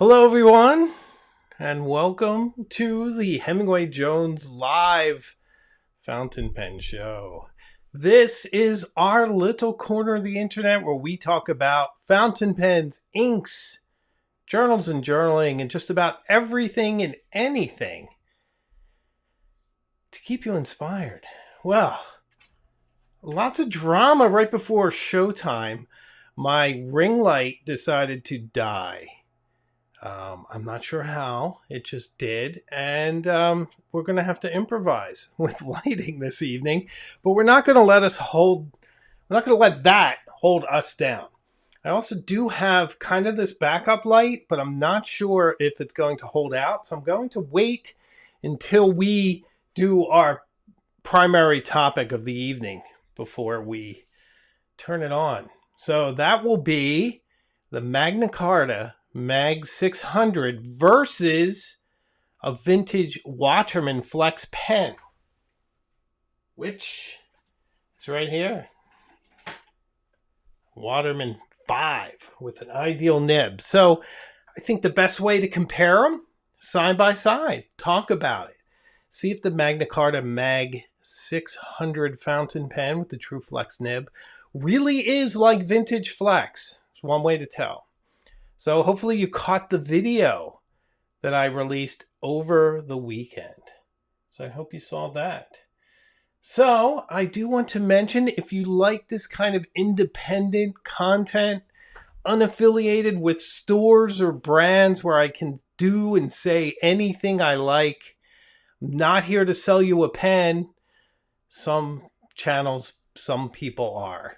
Hello, everyone, and welcome to the Hemingway Jones live fountain pen show. This is our little corner of the internet where we talk about fountain pens, inks, journals and journaling, and just about everything and anything to keep you inspired. Well, lots of drama right before showtime. My ring light decided to die. I'm not sure how. It just did. And we're going to have to improvise with lighting this evening. But we're not going to let that hold us down. I also do have kind of this backup light, but I'm not sure if it's going to hold out. So I'm going to wait until we do our primary topic of the evening before we turn it on. So that will be the Magna Carta Mag 600 versus a Vintage Waterman Flex pen, which is right here. Waterman 5 with an ideal nib. So I think the best way to compare them, side by side, talk about it. See if the Magna Carta Mag 600 fountain pen with the True Flex nib really is like Vintage Flex. It's one way to tell. So hopefully you caught the video that I released over the weekend. So I hope you saw that. So I do want to mention, if you like this kind of independent content, unaffiliated with stores or brands where I can do and say anything I like, I'm not here to sell you a pen. Some channels, some people are.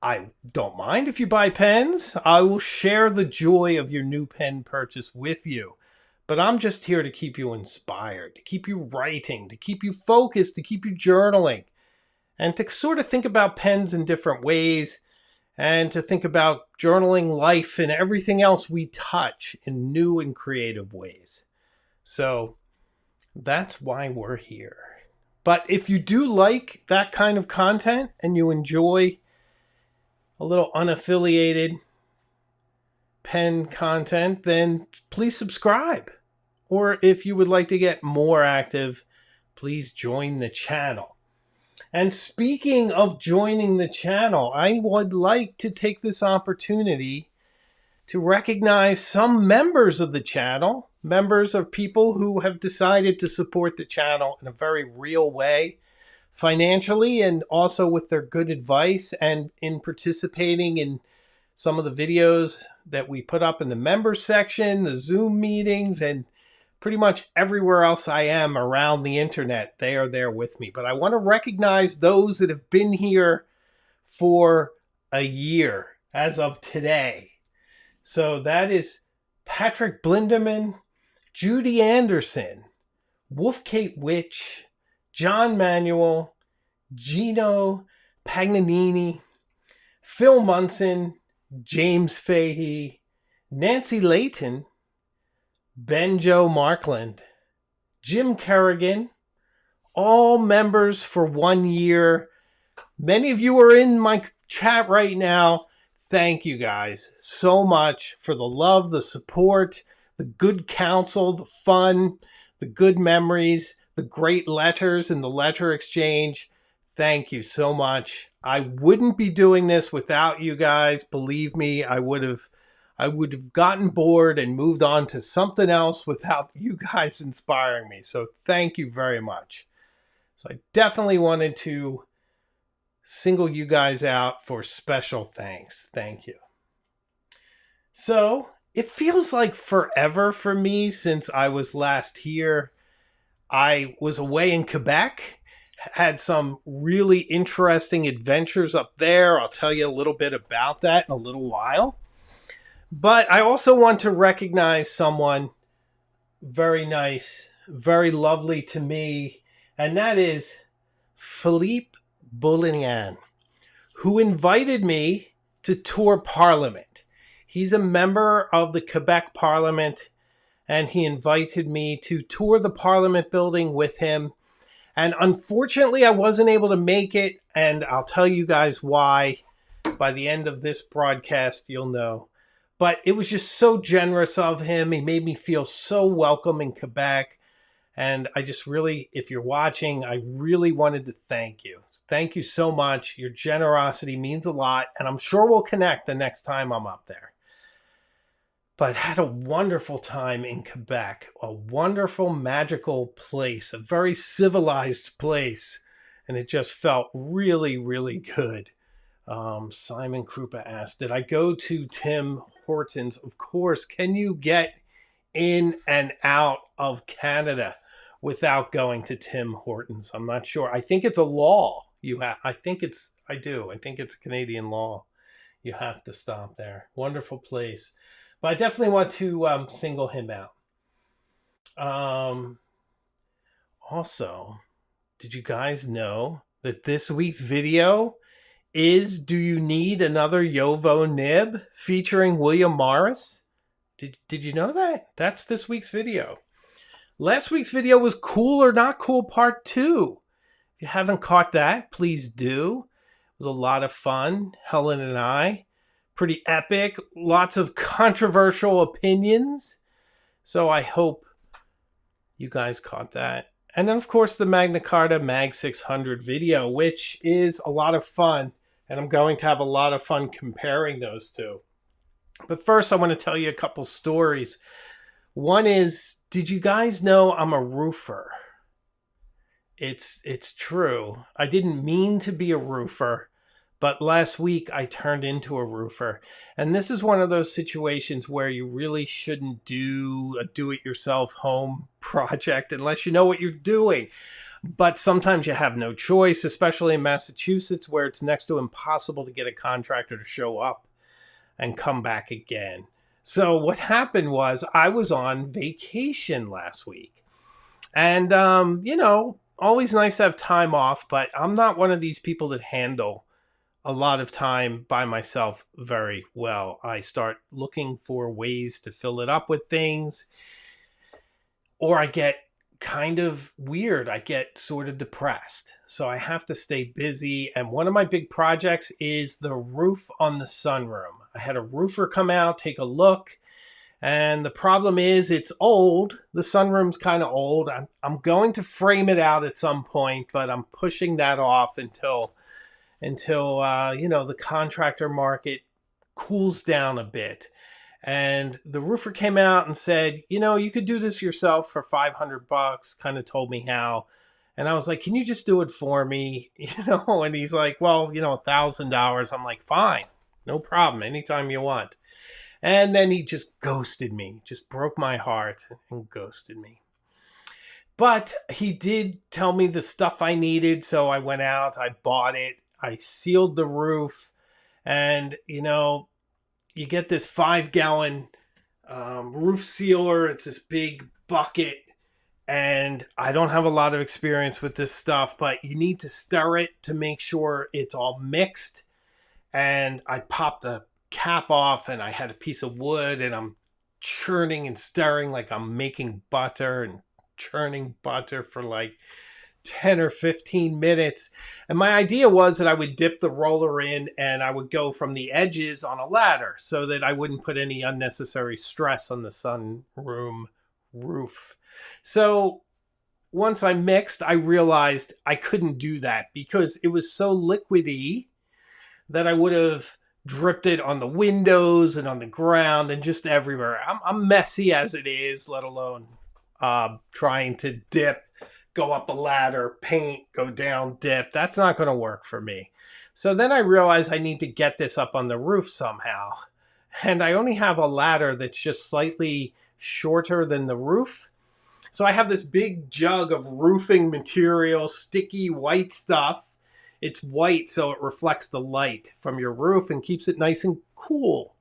I don't mind if you buy pens. I will share the joy of your new pen purchase with you. But I'm just here to keep you inspired, to keep you writing, to keep you focused, to keep you journaling, and to sort of think about pens in different ways, and to think about journaling, life, and everything else we touch in new and creative ways. So that's why we're here. But if you do like that kind of content and you enjoy a little unaffiliated pen content, then please subscribe. Or if you would like to get more active, please join the channel. And speaking of joining the channel, I would like to take this opportunity to recognize some members of the channel, members of people who have decided to support the channel in a very real way, financially, and also with their good advice and in participating in some of the videos that we put up in the members section, the Zoom meetings, and pretty much everywhere else I am around the internet. They are there with me. But I want to recognize those that have been here for a year as of today. So that is Patrick Blinderman, Judy Anderson, Wolfkate Witch, John Manuel, Gino Pagnanini, Phil Munson, James Fahey, Nancy Layton, Benjo Markland, Jim Kerrigan, all members for 1 year. Many of you are in my chat right now. Thank you guys so much for the love, the support, the good counsel, the fun, the good memories, the great letters and the letter exchange. Thank you so much. I wouldn't be doing this without you guys. Believe me, I would have gotten bored and moved on to something else without you guys inspiring me. So thank you very much. So I definitely wanted to single you guys out for special thanks. Thank you. So it feels like forever for me since I was last here. I was away in Quebec, had some really interesting adventures up there. I'll tell you a little bit about that in a little while. But I also want to recognize someone very nice, very lovely to me, and that is Philippe Boulignan, who invited me to tour Parliament. He's a member of the Quebec Parliament, and he invited me to tour the Parliament building with him. And unfortunately, I wasn't able to make it, and I'll tell you guys why. By the end of this broadcast, you'll know. But it was just so generous of him. He made me feel so welcome in Quebec. And I just really, if you're watching, I really wanted to thank you. Thank you so much. Your generosity means a lot. And I'm sure we'll connect the next time I'm up there. But had a wonderful time in Quebec. A wonderful, magical place. A very civilized place. And it just felt really, really good. Simon Krupa asked, did I go to Tim Hortons? Of course. Can you get in and out of Canada without going to Tim Hortons? I'm not sure. I think it's a law. I think it's a Canadian law. You have to stop there. Wonderful place. But I definitely want to single him out. Also, did you guys know that this week's video is Do You Need Another Yovo Nib featuring William Morris? Did you know that? That's this week's video. Last week's video was Cool or Not Cool Part 2. If you haven't caught that, please do. It was a lot of fun. Helen and I. Pretty epic. Lots of controversial opinions. So I hope you guys caught that. And then, of course, the Magna Carta Mag 600 video, which is a lot of fun. And I'm going to have a lot of fun comparing those two. But first, I want to tell you a couple stories. One is, did you guys know I'm a roofer? It's true. I didn't mean to be a roofer, but last week I turned into a roofer. And this is one of those situations where you really shouldn't do a do-it-yourself home project unless you know what you're doing. But sometimes you have no choice, especially in Massachusetts, where it's next to impossible to get a contractor to show up and come back again. So what happened was I was on vacation last week. And, always nice to have time off, but I'm not one of these people that handle a lot of time by myself very well. I start looking for ways to fill it up with things, or I get kind of weird. I get sort of depressed. So I have to stay busy. And one of my big projects is the roof on the sunroom. I had a roofer come out, take a look. And the problem is it's old. The sunroom's kind of old. I'm going to frame it out at some point, but I'm pushing that off until the contractor market cools down a bit. And the roofer came out and said, you could do this yourself for $500, kind of told me how. And I was like, can you just do it for me? And he's like, well, $1,000. I'm like, fine, no problem. Anytime you want. And then he just ghosted me, just broke my heart and ghosted me. But he did tell me the stuff I needed. So I went out, I bought it, I sealed the roof. And, you get this 5-gallon roof sealer. It's this big bucket. And I don't have a lot of experience with this stuff, but you need to stir it to make sure it's all mixed. And I popped the cap off and I had a piece of wood and I'm churning and stirring like I'm making butter and churning butter for like 10 or 15 minutes. And my idea was that I would dip the roller in and I would go from the edges on a ladder so that I wouldn't put any unnecessary stress on the sunroom roof. So once I mixed, I realized I couldn't do that because it was so liquidy that I would have dripped it on the windows and on the ground and just everywhere. I'm messy as it is, let alone trying to dip, go up a ladder, paint, go down, dip. That's not going to work for me. So then I realized I need to get this up on the roof somehow. And I only have a ladder that's just slightly shorter than the roof. So I have this big jug of roofing material, sticky white stuff. It's white, so it reflects the light from your roof and keeps it nice and cooler-ish.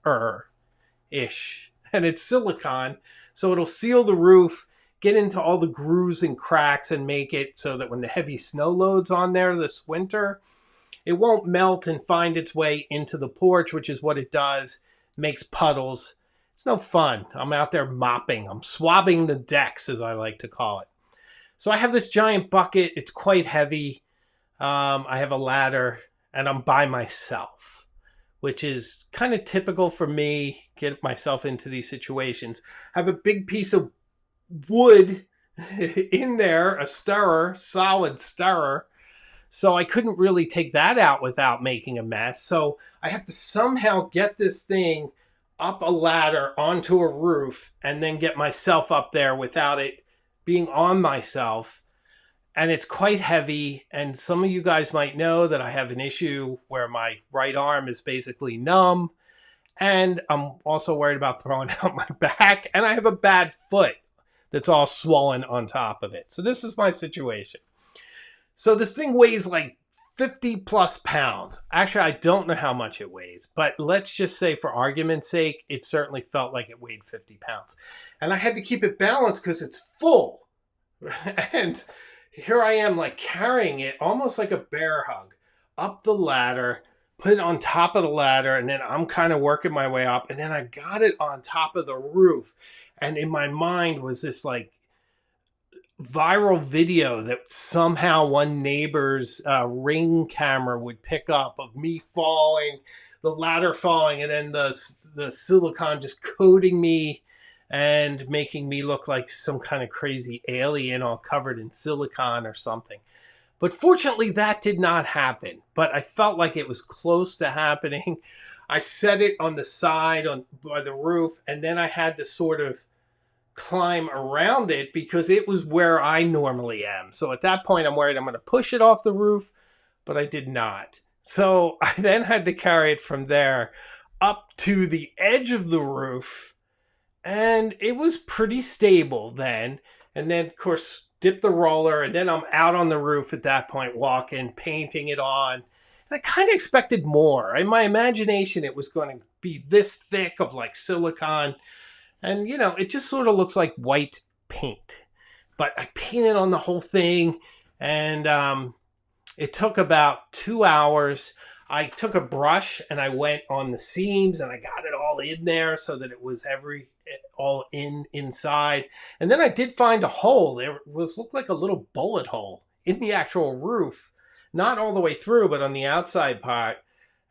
And it's silicone, so it'll seal the roof, get into all the grooves and cracks, and make it so that when the heavy snow loads on there this winter, it won't melt and find its way into the porch, which is what it does, makes puddles. It's no fun. I'm out there mopping. I'm swabbing the decks, as I like to call it. So I have this giant bucket. It's quite heavy. I have a ladder, and I'm by myself, which is kind of typical for me, get myself into these situations. I have a big piece of wood in there, a stirrer, solid stirrer. So I couldn't really take that out without making a mess. So I have to somehow get this thing up a ladder onto a roof and then get myself up there without it being on myself. And it's quite heavy. And some of you guys might know that I have an issue where my right arm is basically numb. And I'm also worried about throwing out my back. And I have a bad foot that's all swollen on top of it. So this is my situation. So this thing weighs like 50 plus pounds. Actually, I don't know how much it weighs, but let's just say for argument's sake, it certainly felt like it weighed 50 pounds. And I had to keep it balanced because it's full. And here I am like carrying it almost like a bear hug up the ladder, put it on top of the ladder, and then I'm kind of working my way up. And then I got it on top of the roof. And in my mind was this like viral video that somehow one neighbor's Ring camera would pick up of me falling, the ladder falling, and then the silicone just coating me and making me look like some kind of crazy alien all covered in silicone or something. But fortunately, that did not happen. But I felt like it was close to happening. I set it on the side by the roof, and then I had to sort of climb around it because it was where I normally am. So at that point, I'm worried I'm going to push it off the roof, but I did not. So I then had to carry it from there up to the edge of the roof, and it was pretty stable then. And then, of course, dip the roller, and then I'm out on the roof at that point, walking, painting it on. And I kind of expected more. In my imagination, it was going to be this thick of like silicone. And, you know, it just sort of looks like white paint. But I painted on the whole thing, and it took about 2 hours. I took a brush and I went on the seams and I got it all in there so that it was all inside. And then I did find a hole. Looked like a little bullet hole in the actual roof. Not all the way through, but on the outside part.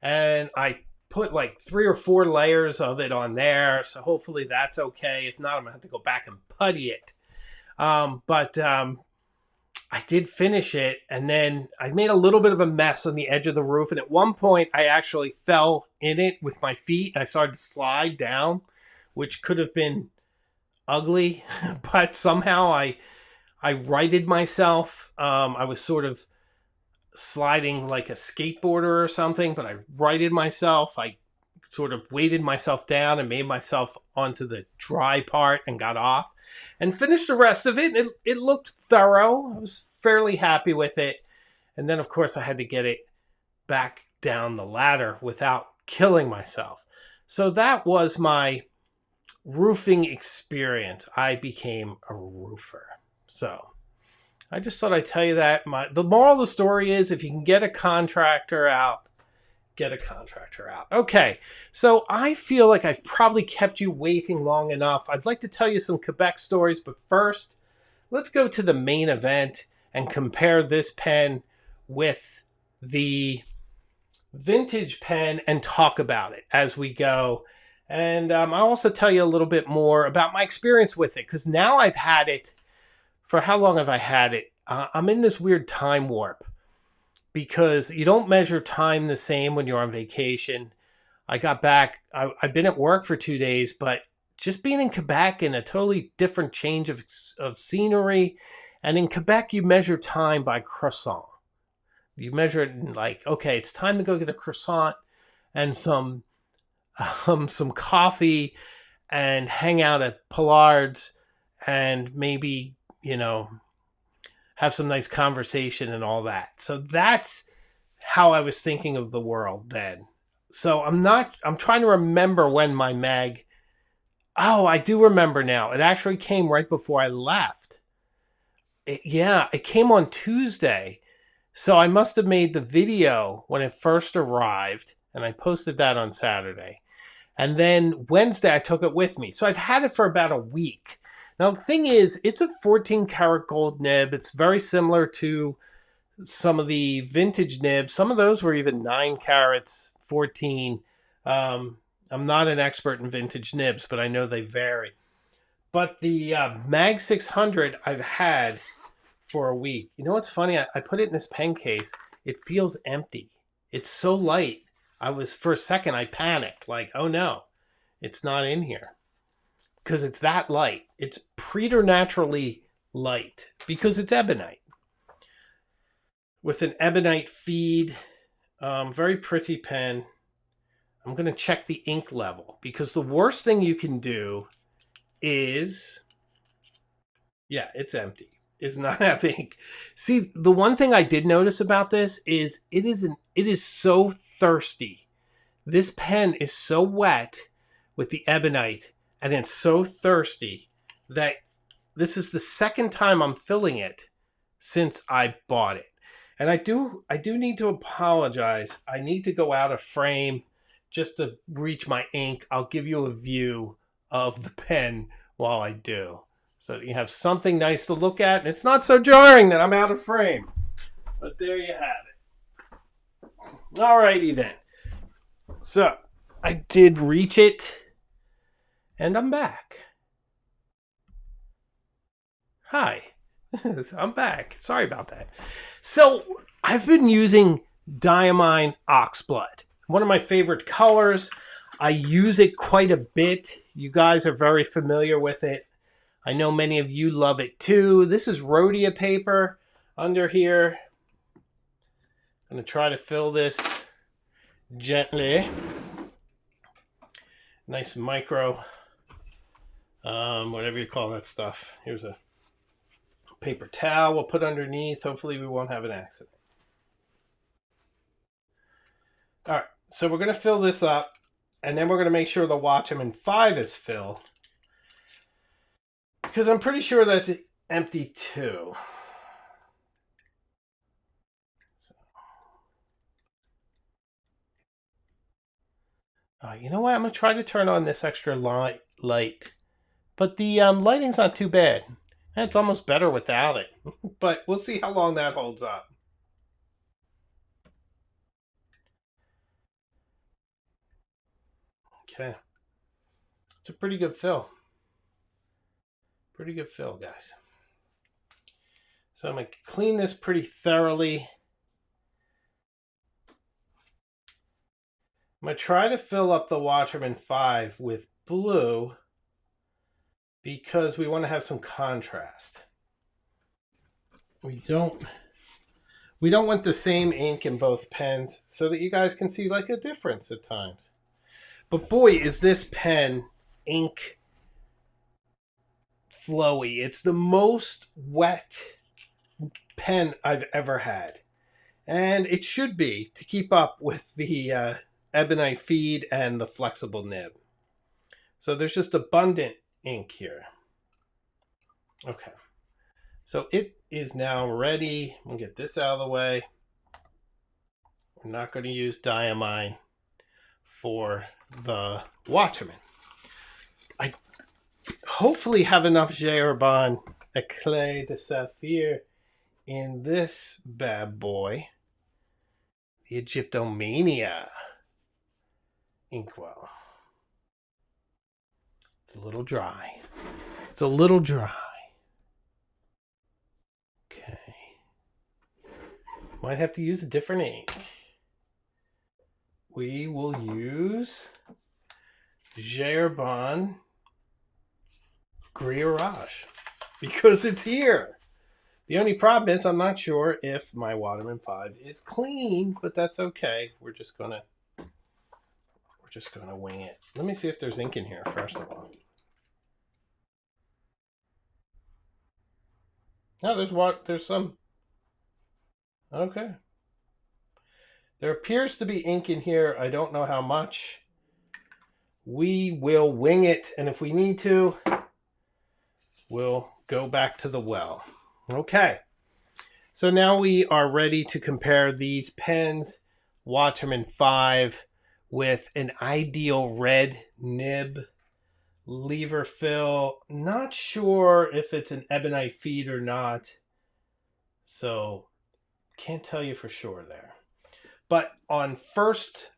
And I put like 3 or 4 layers of it on there. So hopefully that's okay. If not, I'm going to have to go back and putty it. But I did finish it, and then I made a little bit of a mess on the edge of the roof. And at one point, I actually fell in it with my feet. I started to slide down, which could have been ugly, but somehow I righted myself. I was sort of sliding like a skateboarder or something, but I righted myself. I sort of weighted myself down and made myself onto the dry part and got off and finished the rest of it. It looked thorough. I was fairly happy with it. And then, of course, I had to get it back down the ladder without killing myself. So that was my roofing experience. I became a roofer. So I just thought I'd tell you that. The moral of the story is, if you can get a contractor out, get a contractor out. Okay, so I feel like I've probably kept you waiting long enough. I'd like to tell you some Quebec stories, but first, let's go to the main event and compare this pen with the vintage pen and talk about it as we go. And I'll also tell you a little bit more about my experience with it, because now I've had it. For how long have I had it? I'm in this weird time warp because you don't measure time the same when you're on vacation. I got back. I've been at work for 2 days, but just being in Quebec in a totally different change of scenery. And in Quebec, you measure time by croissant. You measure it in like, okay, it's time to go get a croissant and some coffee and hang out at Pollard's and maybe, you know, have some nice conversation and all that. So that's how I was thinking of the world then. So I'm trying to remember when my mag, I do remember now. It actually came right before I left. It came on Tuesday. So I must have made the video when it first arrived, and I posted that on Saturday. And then Wednesday I took it with me. So I've had it for about a week. Now, the thing is, it's a 14 karat gold nib. It's very similar to some of the vintage nibs. Some of those were even 9 carats, 14. I'm not an expert in vintage nibs, but I know they vary. But the Mag 600 I've had for a week. You know what's funny? I put it in this pen case. It feels empty. It's so light. For a second, I panicked. Like, oh no, it's not in here. Because it's that light. It's preternaturally light because it's ebonite. With an ebonite feed, very pretty pen. I'm going to check the ink level because the worst thing you can do is, yeah, it's empty. Is not have ink. See, the one thing I did notice about this is it is so thirsty. This pen is so wet with the ebonite and it's so thirsty that this is the second time I'm filling it since I bought it. And I do need to apologize. I need to go out of frame just to reach my ink. I'll give you a view of the pen while I do, so that you have something nice to look at, and it's not so jarring that I'm out of frame. But there you have it. Alrighty then. So, I did reach it, and I'm back. Hi. I'm back. Sorry about that. So, I've been using Diamine Oxblood. One of my favorite colors. I use it quite a bit. You guys are very familiar with it. I know many of you love it too. This is Rhodia paper under here. I'm going to try to fill this gently. Nice micro, whatever you call that stuff. Here's a paper towel we'll put underneath. Hopefully we won't have an accident. All right, so we're going to fill this up, and then we're going to make sure the Waterman 5 is filled, because I'm pretty sure that's empty too. You know what? I'm going to try to turn on this extra light. But the lighting's not too bad. It's almost better without it. But we'll see how long that holds up. Okay. It's a pretty good fill. Pretty good fill, guys. So I'm going to clean this pretty thoroughly. I'm going to try to fill up the Waterman 5 with blue because we want to have some contrast. We don't want the same ink in both pens so that you guys can see like a difference at times. But boy, is this pen ink flowy. It's the most wet pen I've ever had. And it should be to keep up with the ebonite feed and the flexible nib. So there's just abundant ink here. Okay. So it is now ready. I'm going to get this out of the way. We're not going to use Diamine for the Waterman. I hopefully have enough Gerbon Eclat de Saphir in this bad boy, the Egyptomania inkwell. It's a little dry. It's a little dry. Okay. Might have to use a different ink. We will use Gerbon Griourage because it's here. The only problem is I'm not sure if my Waterman 5 is clean, but that's okay. We're just gonna wing it. Let me see if there's ink in here first of all. No, there's some. Okay. There appears to be ink in here. I don't know how much. We will wing it, and if we need to, we'll go back to the well. Okay. So now we are ready to compare these pens, Waterman 5, with an ideal red nib, lever fill. Not sure if it's an ebonite feed or not. So can't tell you for sure there. But on first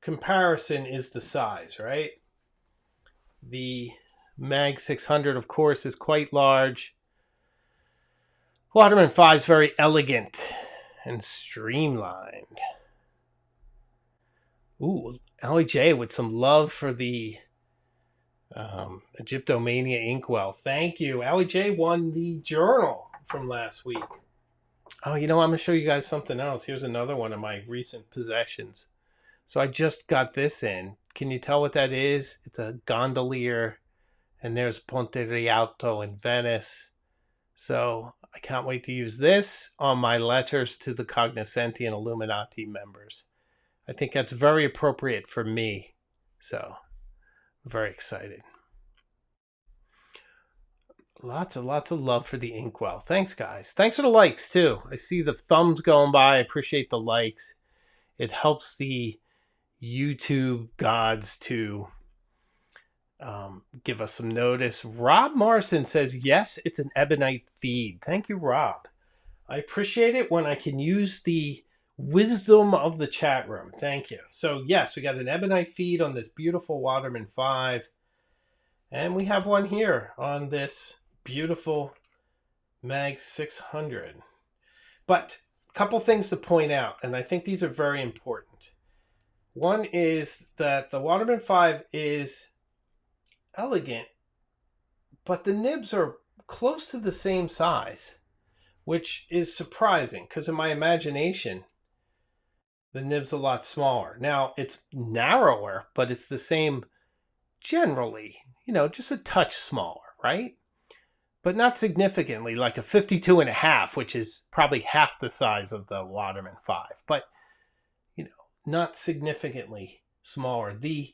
comparison is the size, right? The Mag 600, of course, is quite large. Waterman 5 is very elegant and streamlined. Ooh, Allie J with some love for the Egyptomania inkwell. Thank you. Allie J won the journal from last week. Oh, I'm going to show you guys something else. Here's another one of my recent possessions. So I just got this in. Can you tell what that is? It's a gondolier, and there's Ponte Rialto in Venice. So I can't wait to use this on my letters to the Cognoscenti and Illuminati members. I think that's very appropriate for me. So I'm very excited. Lots of love for the inkwell. Thanks, guys. Thanks for the likes, too. I see the thumbs going by. I appreciate the likes. It helps the YouTube gods to give us some notice. Rob Morrison says, yes, it's an ebonite feed. Thank you, Rob. I appreciate it when I can use the wisdom of the chat room. Thank you. So, yes, we got an ebonite feed on this beautiful Waterman 5. And we have one here on this beautiful Mag 600. But a couple things to point out, and I think these are very important. One is that the Waterman 5 is elegant, but the nibs are close to the same size, which is surprising because in my imagination, the nib's a lot smaller. Now, it's narrower, but it's the same generally, just a touch smaller, right? But not significantly, like a 52.5, which is probably half the size of the Waterman 5. But, not significantly smaller. The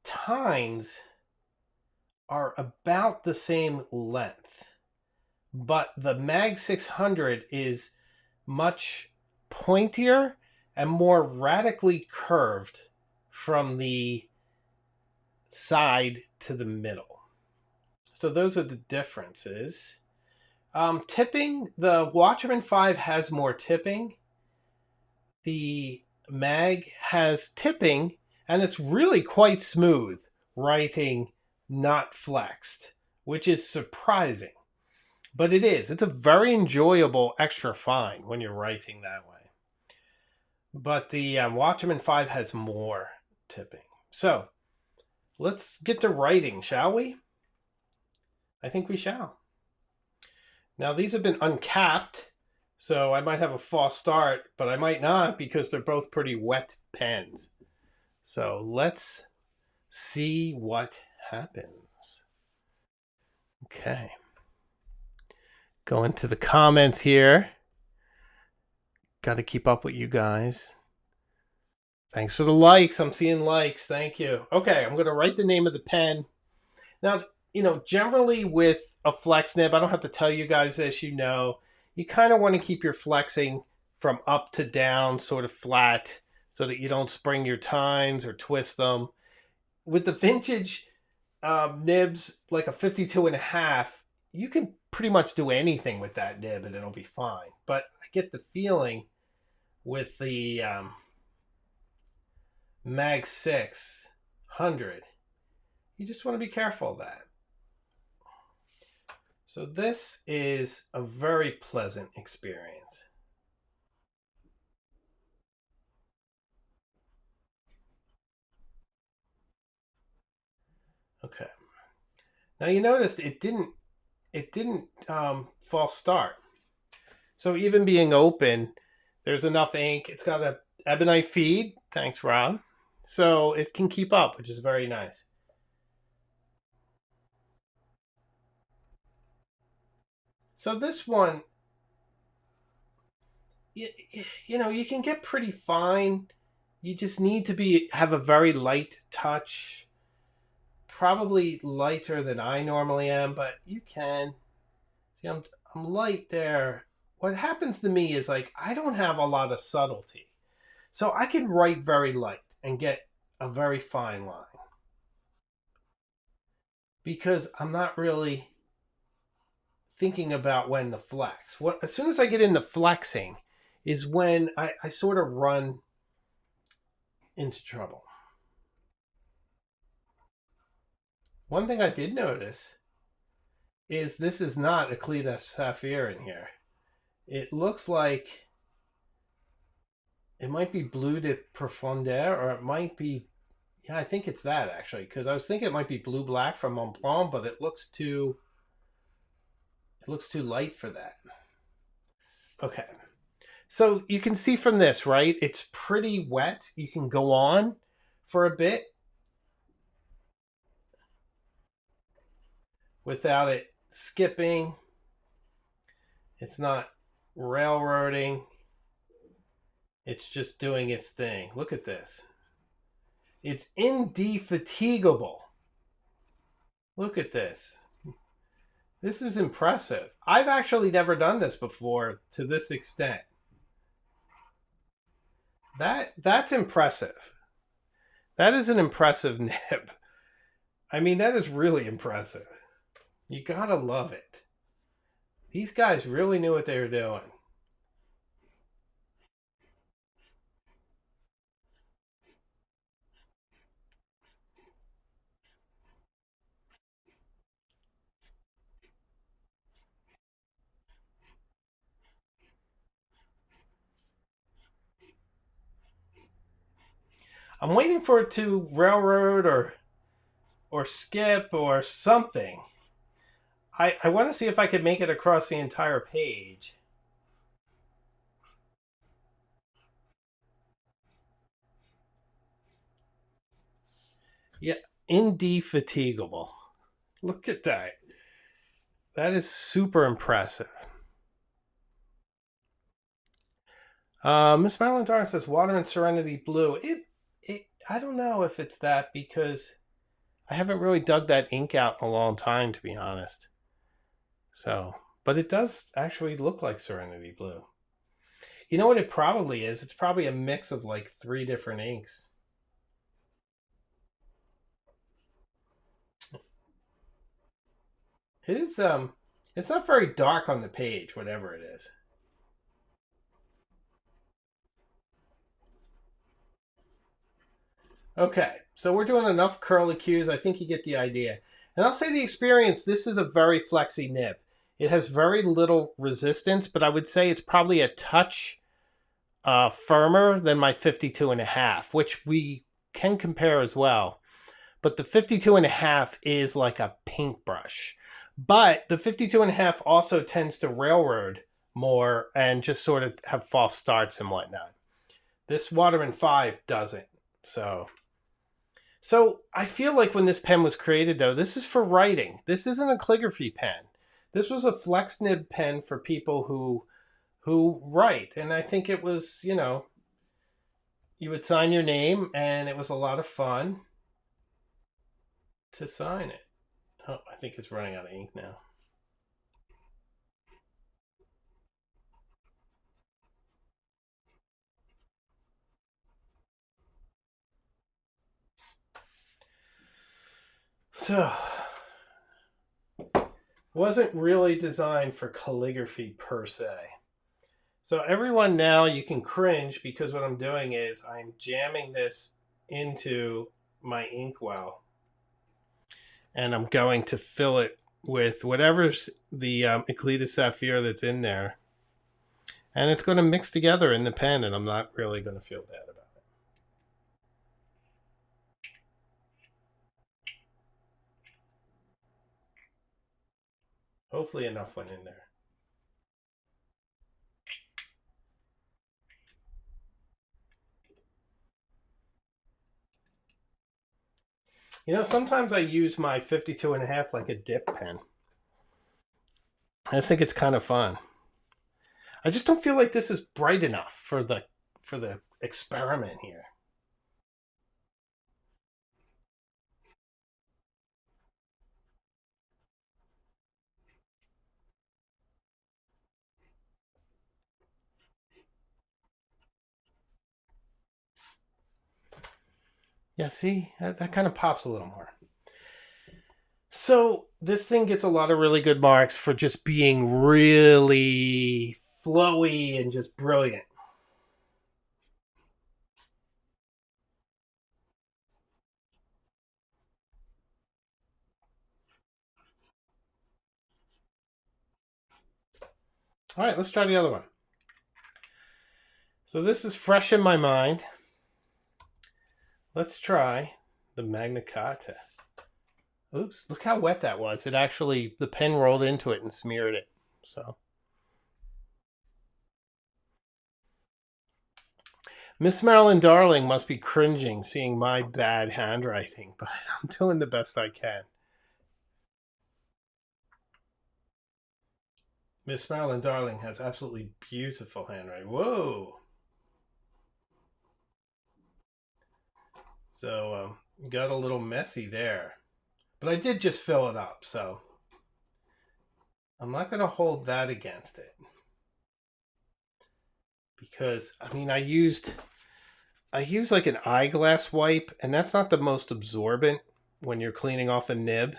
tines are about the same length, but the Mag 600 is much pointier and more radically curved from the side to the middle. So those are the differences. Tipping, the Waterman 5 has more tipping. The Mag has tipping, and it's really quite smooth writing, not flexed, which is surprising. But it is. It's a very enjoyable extra fine when you're writing that way. But the Waterman 5 has more tipping. So let's get to writing, shall we? I think we shall. Now, these have been uncapped, so I might have a false start, but I might not because they're both pretty wet pens. So let's see what happens. Okay. Go into the comments here. Got to keep up with you guys. Thanks for the likes. I'm seeing likes. Thank you. Okay, I'm going to write the name of the pen. Now, generally with a flex nib, I don't have to tell you guys this, you kind of want to keep your flexing from up to down, sort of flat, so that you don't spring your tines or twist them. With the vintage nibs, like a 52.5, you can pretty much do anything with that nib and it'll be fine. But I get the feeling with the Mag 600, you just want to be careful of that. So this is a very pleasant experience. Okay. Now you noticed it didn't false start. So even being open, there's enough ink. It's got a ebonite feed. Thanks, Rob. So it can keep up, which is very nice. So this one, you can get pretty fine. You just need to have a very light touch. Probably lighter than I normally am, but you can. See, I'm light there. What happens to me is I don't have a lot of subtlety. So I can write very light and get a very fine line. Because I'm not really thinking about when to flex. As soon as I get into flexing is when I sort of run into trouble. One thing I did notice is this is not Eclita Sapphire in here. It looks like it might be Bleu de Profondeur, or it might be, yeah, I think it's that actually, because I was thinking it might be Blue Black from Mont Blanc, but it looks too light for that. Okay. So you can see from this, right? It's pretty wet. You can go on for a bit without it skipping. It's not railroading. It's just doing its thing. Look at this. It's indefatigable. Look at this. This is impressive. I've actually never done this before to this extent. That's impressive. That is an impressive nib. I mean, that is really impressive. You gotta love it. These guys really knew what they were doing. I'm waiting for it to railroad or skip or something. I want to see if I could make it across the entire page. Yeah, indefatigable. Look at that. That is super impressive. Miss Marilyn Darn says Waterman Serenity Blue. I don't know if it's that because I haven't really dug that ink out in a long time, to be honest. So, but it does actually look like Serenity Blue. You know what it probably is? It's probably a mix of like 3 different inks. It is it's not very dark on the page, whatever it is. Okay, so we're doing enough curlicues. I think you get the idea. And I'll say the experience, this is a very flexy nib. It has very little resistance, but I would say it's probably a touch firmer than my 52 and a half, which we can compare as well. But the 52 and a half is like a paintbrush. But the 52 and a half also tends to railroad more and just sort of have false starts and whatnot. This Waterman 5 doesn't. So I feel like when this pen was created, though, this is for writing. This isn't a calligraphy pen. This was a flex nib pen for people who write, and I think it was, you would sign your name, and it was a lot of fun to sign it. Oh, I think it's running out of ink now. So, wasn't really designed for calligraphy per se. So everyone now, you can cringe because what I'm doing is I'm jamming this into my inkwell, and I'm going to fill it with whatever's the Eclita Sapphire that's in there. And it's going to mix together in the pen, and I'm not really going to feel bad about it. Hopefully enough went in there. Sometimes I use my 52 and a half like a dip pen. I just think it's kind of fun. I just don't feel like this is bright enough for the experiment here. Yeah, see, that kind of pops a little more. So this thing gets a lot of really good marks for just being really flowy and just brilliant. All right, let's try the other one. So this is fresh in my mind. Let's try the Magna Carta. Oops, look how wet that was. It actually, the pen rolled into it and smeared it. So, Miss Marilyn Darling must be cringing seeing my bad handwriting, but I'm doing the best I can. Miss Marilyn Darling has absolutely beautiful handwriting. Whoa. So, got a little messy there. But I did just fill it up, so I'm not going to hold that against it. Because, I mean, I use like an eyeglass wipe, and that's not the most absorbent when you're cleaning off a nib,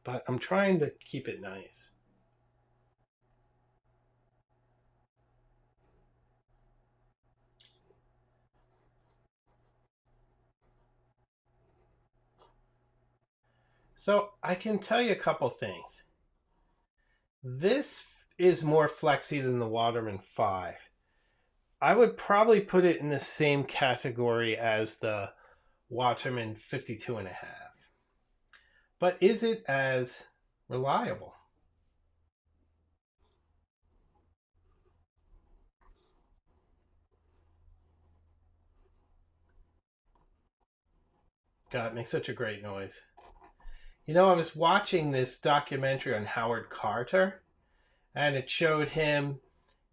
but I'm trying to keep it nice. So I can tell you a couple things. This is more flexy than the Waterman 5. I would probably put it in the same category as the Waterman 52 and a half. But is it as reliable? God, it makes such a great noise. You know, I was watching this documentary on Howard Carter, and it showed him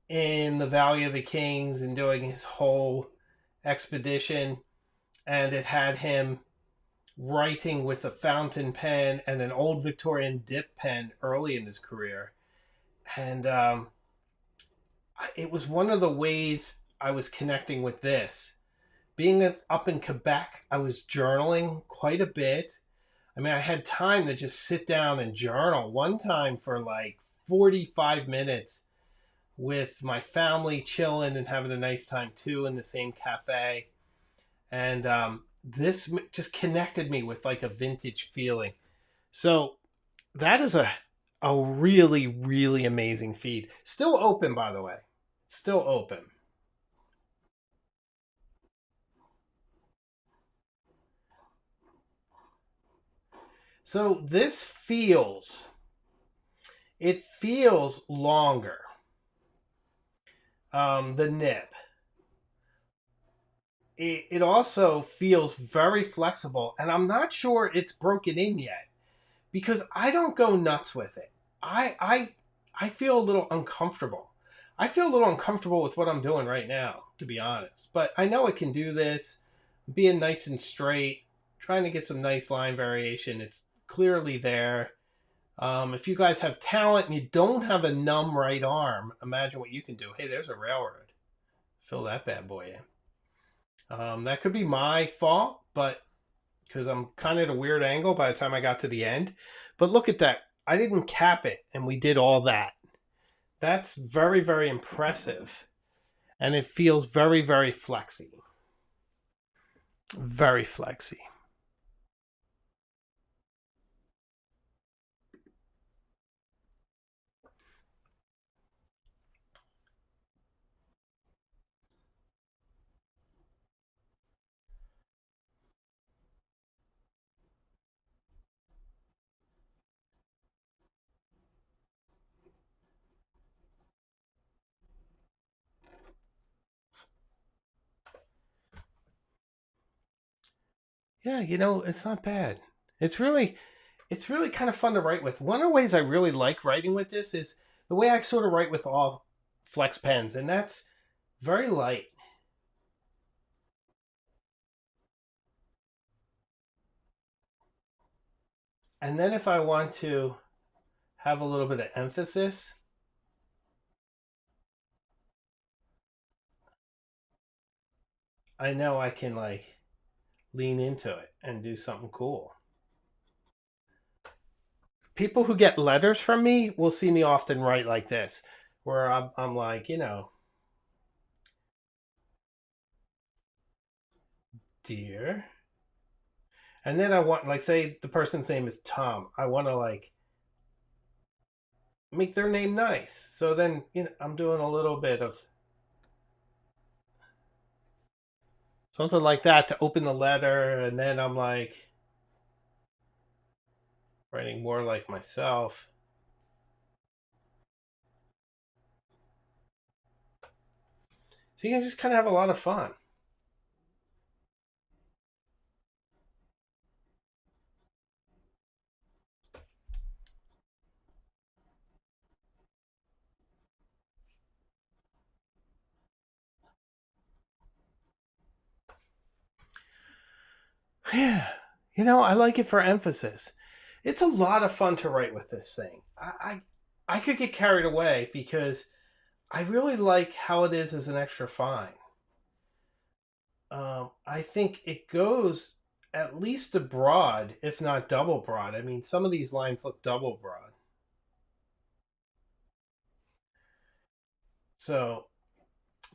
in the Valley of the Kings and doing his whole expedition, and it had him writing with a fountain pen and an old Victorian dip pen early in his career. And it was one of the ways I was connecting with this. Being up in Quebec, I was journaling quite a bit. I mean, I had time to just sit down and journal one time for like 45 minutes with my family, chilling and having a nice time too in the same cafe. And this just connected me with like a vintage feeling. So that is a really, really amazing feed. Still open, by the way. Still open. So this feels longer. The nib. It also feels very flexible, and I'm not sure it's broken in yet because I don't go nuts with it. I feel a little uncomfortable. I feel a little uncomfortable with what I'm doing right now, to be honest. But I know I can do this, being nice and straight, trying to get some nice line variation. It's clearly there. If you guys have talent and you don't have a numb right arm, imagine what you can do. Hey, there's a railroad. Fill that bad boy in. That could be my fault, but because I'm kind of at a weird angle by the time I got to the end. But look at that. I didn't cap it, and we did all that. That's very, very impressive. And it feels very, very flexy. Very flexy. Yeah, it's not bad. It's really it's really kind of fun to write with. One of the ways I really like writing with this is the way I sort of write with all flex pens, and that's very light. And then if I want to have a little bit of emphasis, I know I can like lean into it and do something cool. People who get letters from me will see me often write like this, where I'm like, dear. And then I want, like, say the person's name is Tom. I want to, like, make their name nice. So then, I'm doing a little bit of something like that to open the letter, and then I'm like writing more like myself. So you can just kind of have a lot of fun. Yeah. I like it for emphasis. It's a lot of fun to write with this thing. I could get carried away because I really like how it is as an extra fine. I think it goes at least a broad, if not double broad. I mean, some of these lines look double broad. So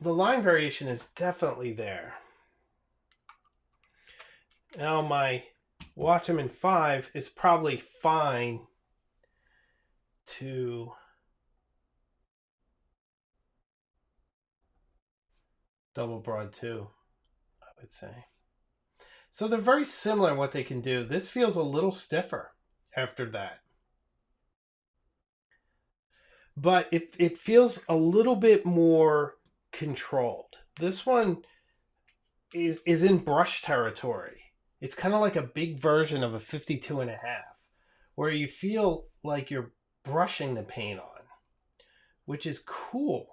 the line variation is definitely there. Now my Waterman 5 is probably fine to double broad too, I would say. So they're very similar in what they can do. This feels a little stiffer after that. But it feels a little bit more controlled. This one is in brush territory. It's kind of like a big version of a 52 and a half, where you feel like you're brushing the paint on, which is cool.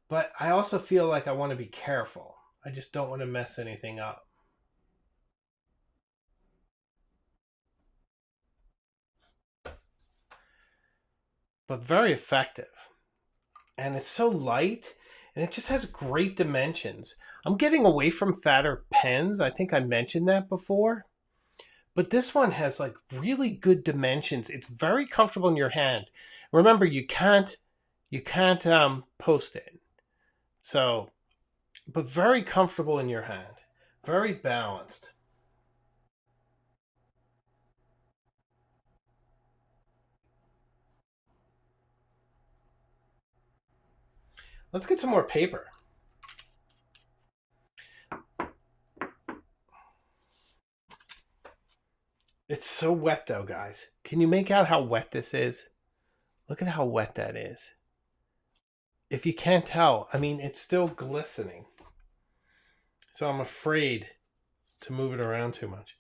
But I also feel like I want to be careful. I just don't want to mess anything up. But very effective. And it's so light, and it just has great dimensions. I'm getting away from fatter pens. I think I mentioned that before. But this one has like really good dimensions. It's very comfortable in your hand. Remember, you can't post it. So, but very comfortable in your hand. Very balanced. Let's get some more paper. It's so wet though, guys. Can you make out how wet this is? Look at how wet that is. If you can't tell, I mean, it's still glistening. So I'm afraid to move it around too much.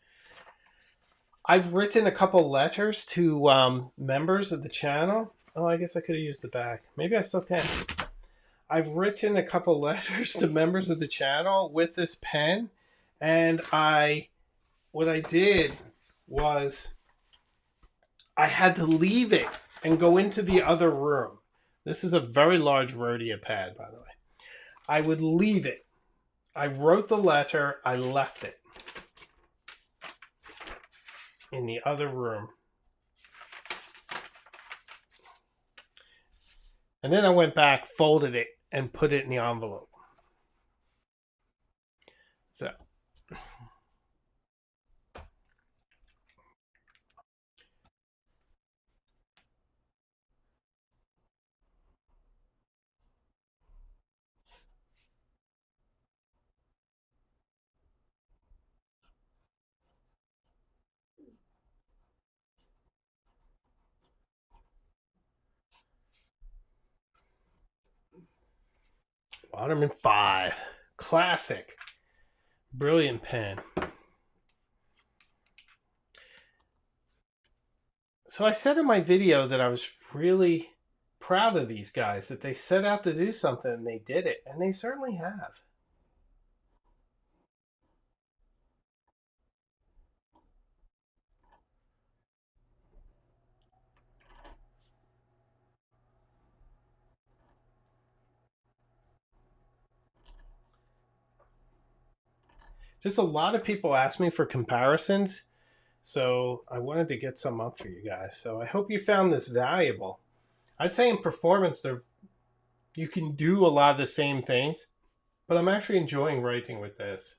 I've written a couple letters to members of the channel. Oh, I guess I could have used the back. Maybe I still can. I've written a couple letters to members of the channel with this pen, and what I did was I had to leave it and go into the other room. This is a very large Rhodia pad, by the way. I would leave it. I wrote the letter, I left it in the other room. And then I went back, folded it, and put it in the envelope. So Waterman 5. Classic. Brilliant pen. So I said in my video that I was really proud of these guys, that they set out to do something and they did it, and they certainly have. Just a lot of people ask me for comparisons, so I wanted to get some up for you guys. So I hope you found this valuable. I'd say in performance, you can do a lot of the same things, but I'm actually enjoying writing with this.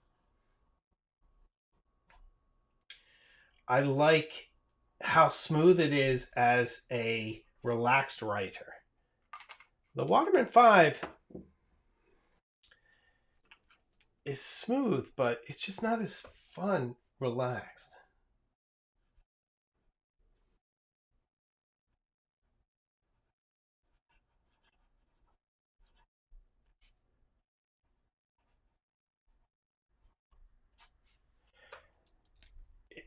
I like how smooth it is as a relaxed writer. The Waterman 5 is smooth, but it's just not as fun, relaxed.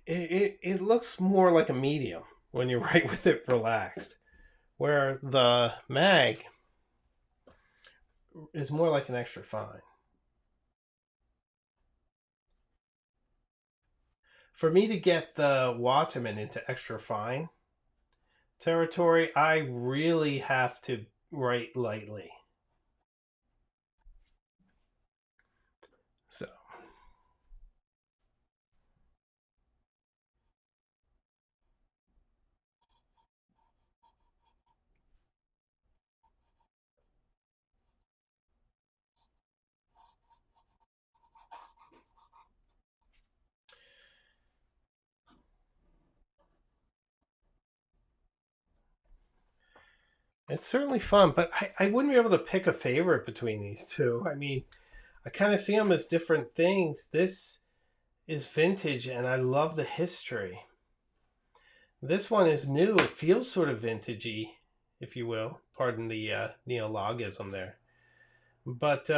It looks more like a medium when you write with it relaxed, where the mag is more like an extra fine. For me to get the Waterman into extra fine territory, I really have to write lightly. So it's certainly fun, but I wouldn't be able to pick a favorite between these two. I mean, I kind of see them as different things. This is vintage, and I love the history. This one is new. It feels sort of vintagey, if you will. Pardon the neologism there. But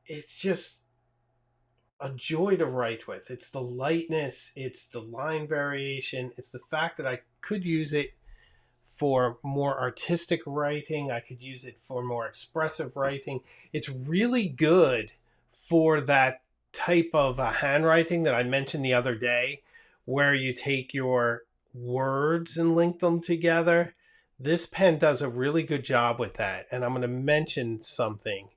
it's just a joy to write with. It's the lightness, it's the line variation, it's the fact that I could use it for more artistic writing, I could use it for more expressive writing. It's really good for that type of handwriting that I mentioned the other day, where you take your words and link them together. This pen does a really good job with that, and I'm going to mention something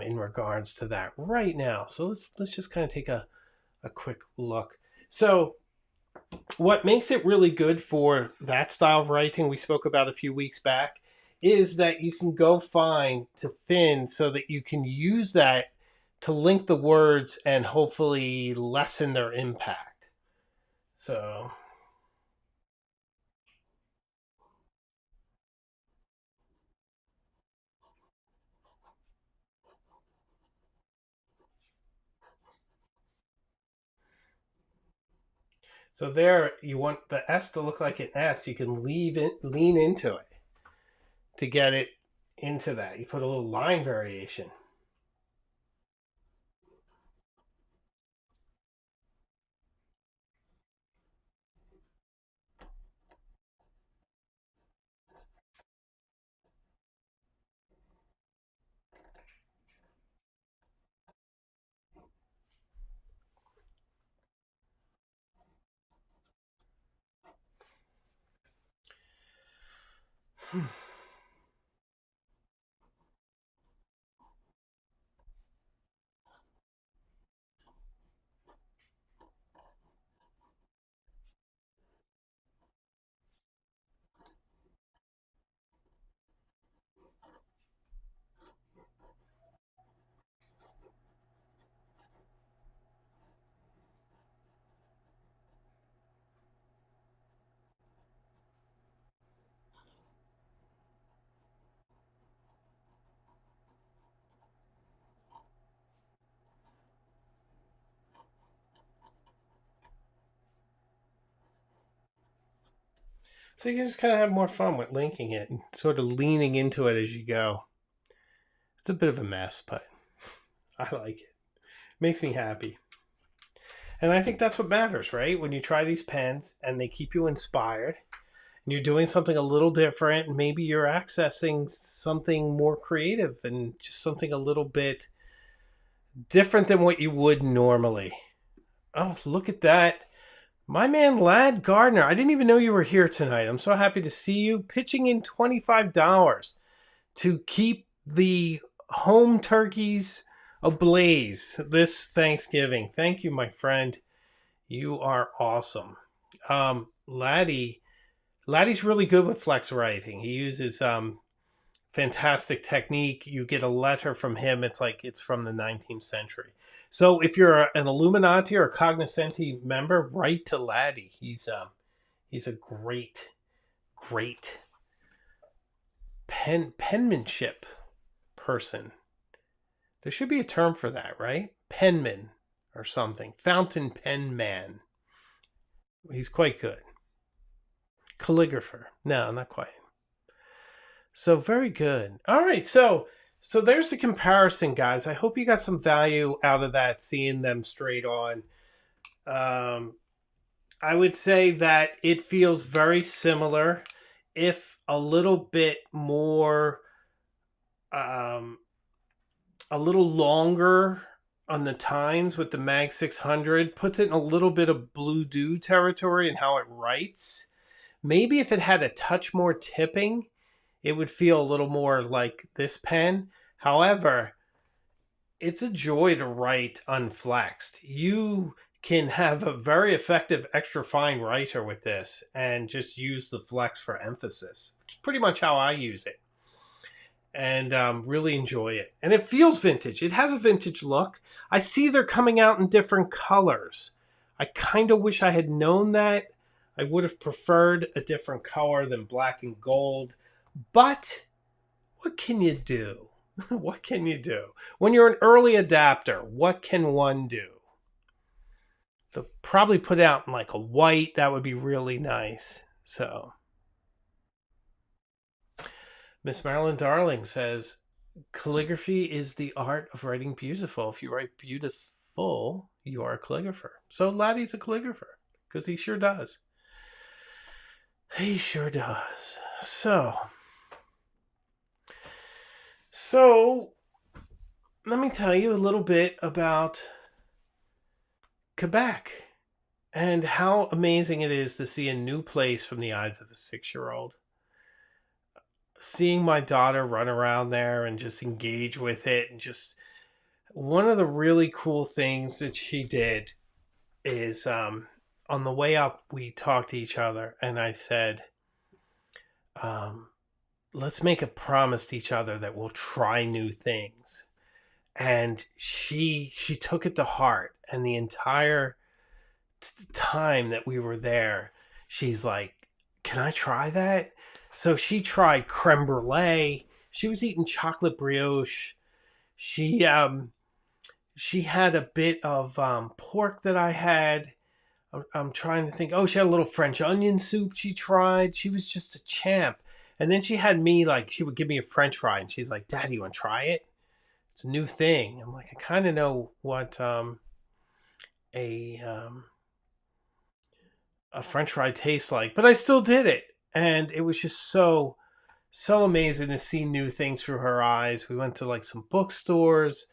in regards to that right now. So let's just kind of take a quick look. So what makes it really good for that style of writing we spoke about a few weeks back is that you can go fine to thin so that you can use that to link the words and hopefully lessen their impact. So there you want the S to look like an S. You can lean into it to get it into that. You put a little line variation. So you can just kind of have more fun with linking it and sort of leaning into it as you go. It's a bit of a mess, but I like it. Makes me happy. And I think that's what matters, right? When you try these pens and they keep you inspired and you're doing something a little different, and maybe you're accessing something more creative and just something a little bit different than what you would normally. Oh, look at that. My man Lad Gardner, I didn't even know you were here tonight. I'm so happy to see you pitching in $25 to keep the home turkeys ablaze this Thanksgiving. Thank you, my friend. You are awesome. Laddie's really good with flex writing. He uses fantastic technique. You get a letter from him. It's like it's from the 19th century. So if you're an Illuminati or a Cognoscenti member, write to Laddie. He's a great, great penmanship person. There should be a term for that, right? Penman or something. Fountain pen man. He's quite good. Calligrapher. No, not quite. So very good. All right, so there's the comparison, guys. I hope you got some value out of that, seeing them straight on. Um, I would say that it feels very similar, if a little bit more, um, a little longer on the tines with the Mag 600. Puts it in a little bit of Blue Dew territory in how it writes. Maybe if it had a touch more tipping, it would feel a little more like this pen. However, it's a joy to write unflexed. You can have a very effective extra fine writer with this and just use the flex for emphasis, which is pretty much how I use it. And really enjoy it. And it feels vintage. It has a vintage look. I see they're coming out in different colors. I kind of wish I had known that. I would have preferred a different color than black and gold. But what can you do? What can you do? When you're an early adapter, what can one do? They'll probably put out in like a white. That would be really nice. So, Miss Marilyn Darling says, calligraphy is the art of writing beautiful. If you write beautiful, you are a calligrapher. So Laddie's a calligrapher, because he sure does. He sure does. So let me tell you a little bit about Quebec and how amazing it is to see a new place from the eyes of a 6-year-old. Seeing my daughter run around there and just engage with it, and just one of the really cool things that she did is on the way up, we talked to each other, and I said, let's make a promise to each other that we'll try new things. And she took it to heart, and the entire time that we were there, she's like, can I try that? So she tried creme brulee. She was eating chocolate brioche. She had a bit of pork that I had. I'm trying to think. Oh, she had a little French onion soup she tried. She was just a champ. And then she had me, like, she would give me a French fry, and she's like, Daddy, you want to try it? It's a new thing. I'm like, I kind of know what a French fry tastes like, but I still did it. And it was just so amazing to see new things through her eyes. We went to like some bookstores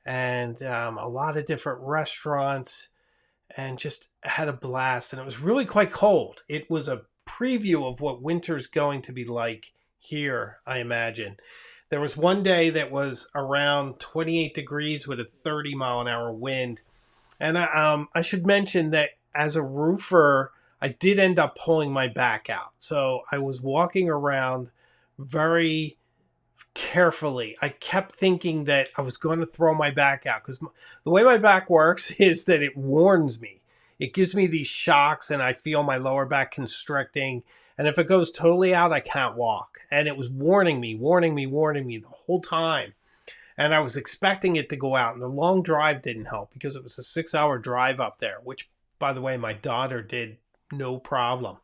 and a lot of different restaurants, and just had a blast. And it was really quite cold. It was a preview of what winter's going to be like here, I imagine. There was one day that was around 28 degrees with a 30-mile-an-hour wind. And I should mention that as a roofer, I did end up pulling my back out. So I was walking around very carefully. I kept thinking that I was going to throw my back out, because the way my back works is that it warns me. It gives me these shocks, and I feel my lower back constricting. And if it goes totally out, I can't walk. And it was warning me the whole time. And I was expecting it to go out. And the long drive didn't help, because it was a 6-hour drive up there, which, by the way, my daughter did no problem.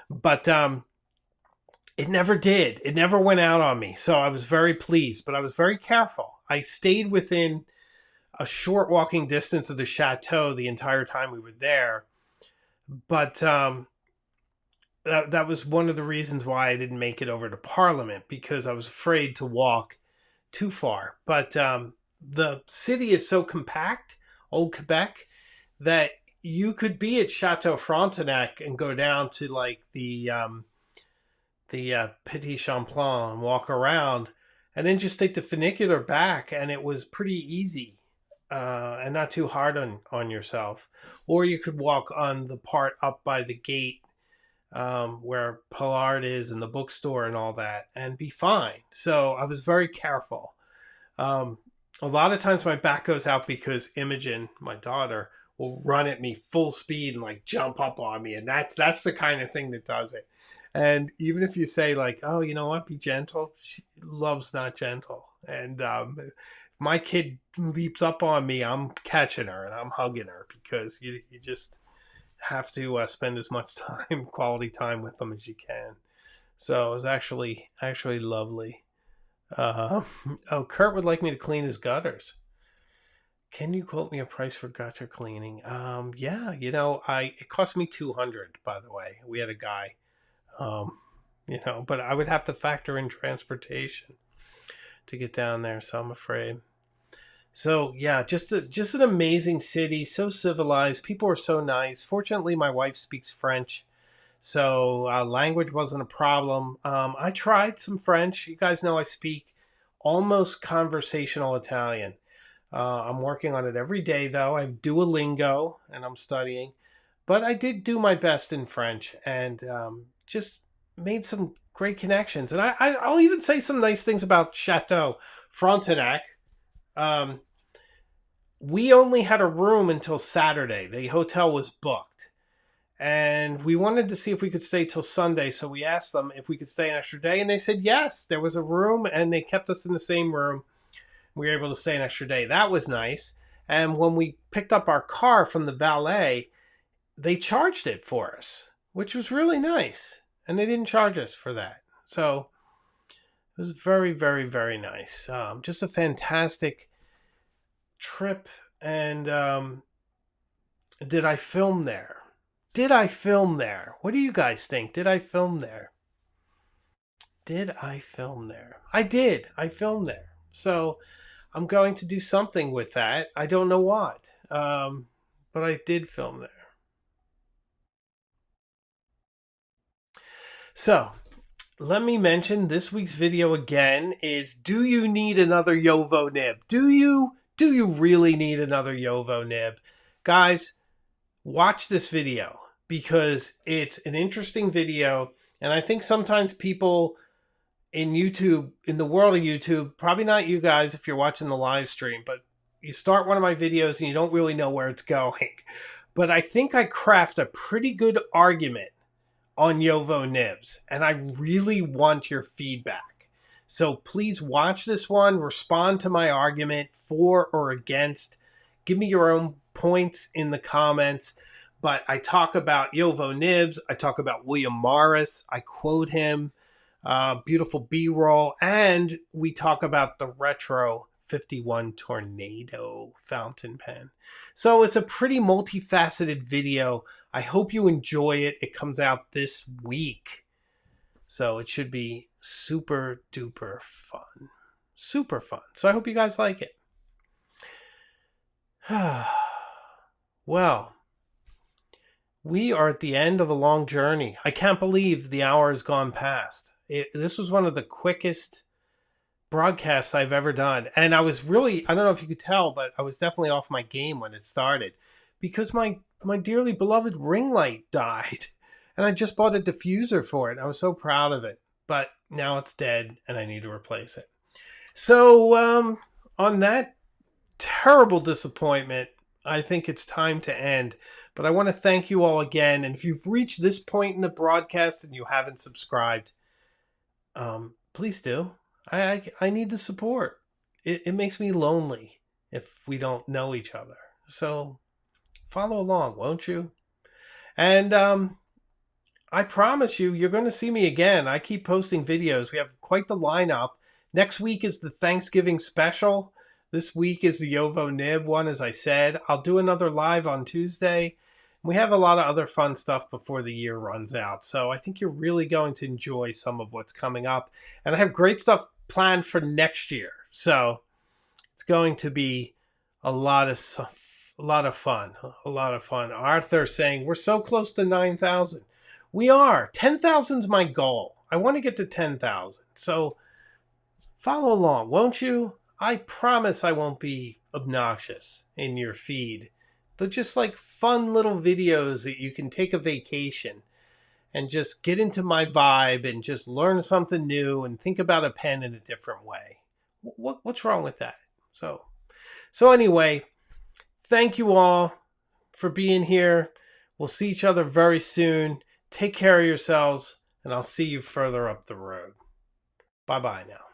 But it never did. It never went out on me. So I was very pleased, but I was very careful. I stayed within a short walking distance of the chateau the entire time we were there. But that was one of the reasons why I didn't make it over to Parliament, because I was afraid to walk too far. But the city is so compact, old Quebec, that you could be at Chateau Frontenac and go down to like the Petit Champlain and walk around, and then just take the funicular back, and it was pretty easy and not too hard on yourself. Or you could walk on the part up by the gate where Pollard is and the bookstore and all that, and be fine. So I was very careful. A lot of times my back goes out because Imogen, my daughter, will run at me full speed and like jump up on me, and that's the kind of thing that does it. And even if you say like, oh, you know what, be gentle, she loves not gentle. And if my kid leaps up on me, I'm catching her and I'm hugging her, because you just have to spend as much time, quality time with them as you can. So it was actually lovely. Uh, oh, Kurt would like me to clean his gutters. Can you quote me a price for gutter cleaning? Yeah, it cost me 200. By the way, we had a guy, um, but I would have to factor in transportation to get down there. So I'm afraid. So yeah, just an amazing city, so civilized. People are so nice. Fortunately, my wife speaks French, so language wasn't a problem. I tried some French. You guys know I speak almost conversational Italian. I'm working on it every day, though. I have Duolingo, and I'm studying. But I did do my best in French, and just made some great connections. And I'll even say some nice things about Chateau Frontenac. Um, we only had a room until Saturday. The hotel was booked. And we wanted to see if we could stay till Sunday. So we asked them if we could stay an extra day. And they said yes. There was a room, and they kept us in the same room. We were able to stay an extra day. That was nice. And when we picked up our car from the valet, they charged it for us, which was really nice. And they didn't charge us for that. So it was very, very, very nice. Just a fantastic trip. And did I film there? Did I film there? What do you guys think? Did I film there? Did I film there? I did. I filmed there. So I'm going to do something with that. I don't know what. But I did film there. So let me mention this week's video again is, do you need another Yovo nib? Do you really need another Yovo nib? Guys, watch this video because it's an interesting video. And I think sometimes people in YouTube, in the world of YouTube, probably not you guys if you're watching the live stream, but you start one of my videos and you don't really know where it's going. But I think I craft a pretty good argument on Yovo nibs, and I really want your feedback. So please watch this one, respond to my argument for or against. Give me your own points in the comments. But I talk about Yovo nibs. I talk about William Morris. I quote him. Beautiful B-roll. And we talk about the retro 51 Tornado fountain pen. So it's a pretty multifaceted video. I hope you enjoy it. It comes out this week. So it should be super duper fun. Super fun. So I hope you guys like it. Well, we are at the end of a long journey. I can't believe the hour has gone past. This was one of the quickest broadcasts I've ever done. And I was really, I don't know if you could tell, but I was definitely off my game when it started because my dearly beloved ring light died. And I just bought a diffuser for it. I was so proud of it. But now it's dead and I need to replace it. So on that terrible disappointment, I think it's time to end. But I want to thank you all again. And if you've reached this point in the broadcast and you haven't subscribed, please do. I need the support. It makes me lonely if we don't know each other. So follow along, won't you? And I promise you, you're going to see me again. I keep posting videos. We have quite the lineup. Next week is the Thanksgiving special. This week is the Yovo Nib one, as I said. I'll do another live on Tuesday. We have a lot of other fun stuff before the year runs out. So I think you're really going to enjoy some of what's coming up. And I have great stuff planned for next year. So it's going to be a lot of fun. Arthur saying, we're so close to 9,000. We are. 10,000 is my goal. I want to get to 10,000. So follow along, won't you? I promise I won't be obnoxious in your feed. They're just like fun little videos that you can take a vacation and just get into my vibe and just learn something new and think about a pen in a different way. What's wrong with that? So anyway, thank you all. for being here. We'll see each other very soon. Take care of yourselves, and I'll see you further up the road. Bye-bye now.